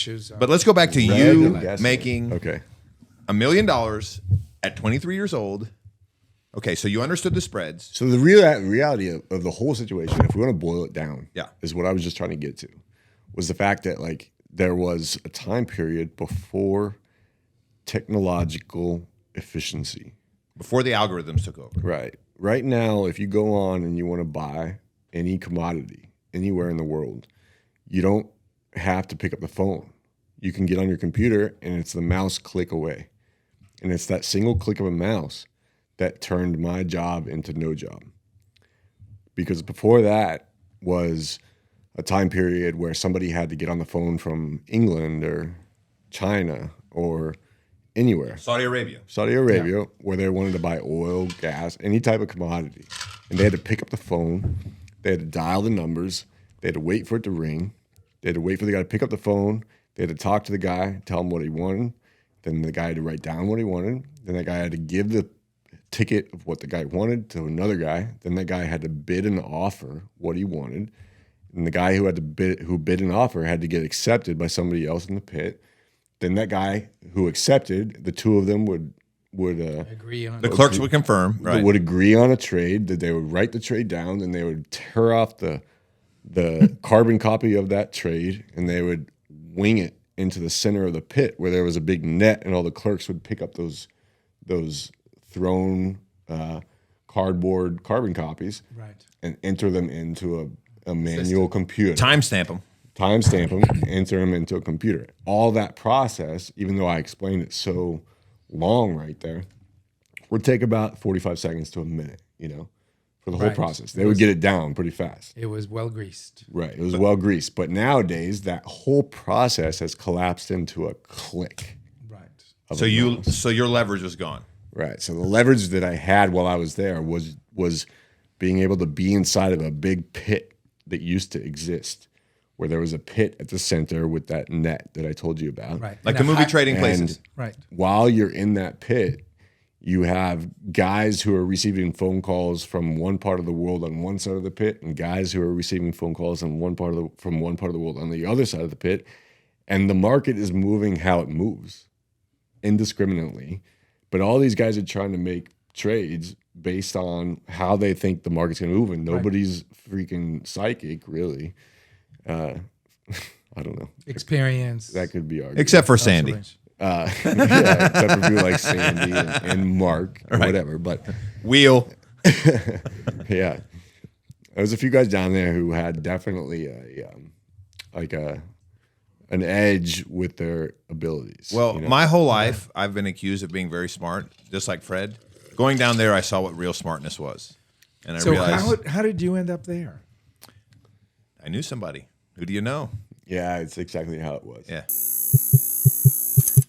issues. But let's go back to you making $1 million at 23 years old. Okay, so you understood the spreads. So the reality of the whole situation, if we want to boil it down, Yeah. is what I was just trying to get to, was the fact that like there was a time period before technological efficiency. Before the algorithms took over. Right. Right now, if you go on and you want to buy any commodity anywhere in the world, you don't have to pick up the phone. You can get on your computer and it's the mouse click away. And it's that single click of a mouse that turned my job into no job. Because before that was a time period where somebody had to get on the phone from England or China or anywhere. Saudi Arabia, where they wanted to buy oil, gas, any type of commodity. And they had to pick up the phone. They had to dial the numbers. They had to wait for it to ring. They had to wait for the guy to pick up the phone. They had to talk to the guy, tell him what he wanted. Then the guy had to write down what he wanted. Then that guy had to give the ticket of what the guy wanted to another guy. Then that guy had to bid and offer what he wanted. And the guy who bid and offer had to get accepted by somebody else in the pit. Then that guy who accepted, the two of them would agree on the clerks would confirm, right? Would agree on a trade, that they would write the trade down, then they would tear off the carbon copy of that trade, and they would wing it into the center of the pit where there was a big net, and all the clerks would pick up those thrown cardboard carbon copies, right, and enter them into a manual computer. Timestamp them, enter them into a computer. All that process, even though I explained it so long right there, would take about 45 seconds to a minute, for the whole process. They would get it down pretty fast. It was well greased. Right. It was well greased. But nowadays, that whole process has collapsed into a click. Right. So your leverage was gone. Right. So the leverage that I had while I was there was being able to be inside of a big pit that used to exist, where there was a pit at the center with that net that I told you about. Right. Like the movie Trading Places. Right. While you're in that pit, you have guys who are receiving phone calls from one part of the world on one side of the pit, and guys who are receiving phone calls from one part of the world on the other side of the pit. And the market is moving how it moves indiscriminately. But all these guys are trying to make trades based on how they think the market's going to move, and nobody's freaking psychic, really. I don't know. Experience. That could be argued. Except for Sandy. Except for people like Sandy and Mark or whatever. But Wheel. Yeah. There was a few guys down there who had definitely an edge with their abilities. Well, my whole life, I've been accused of being very smart, just like Fred. Going down there, I saw what real smartness was. And I realized... how did you end up there? I knew somebody. Who do you know? Yeah, it's exactly how it was. Yeah.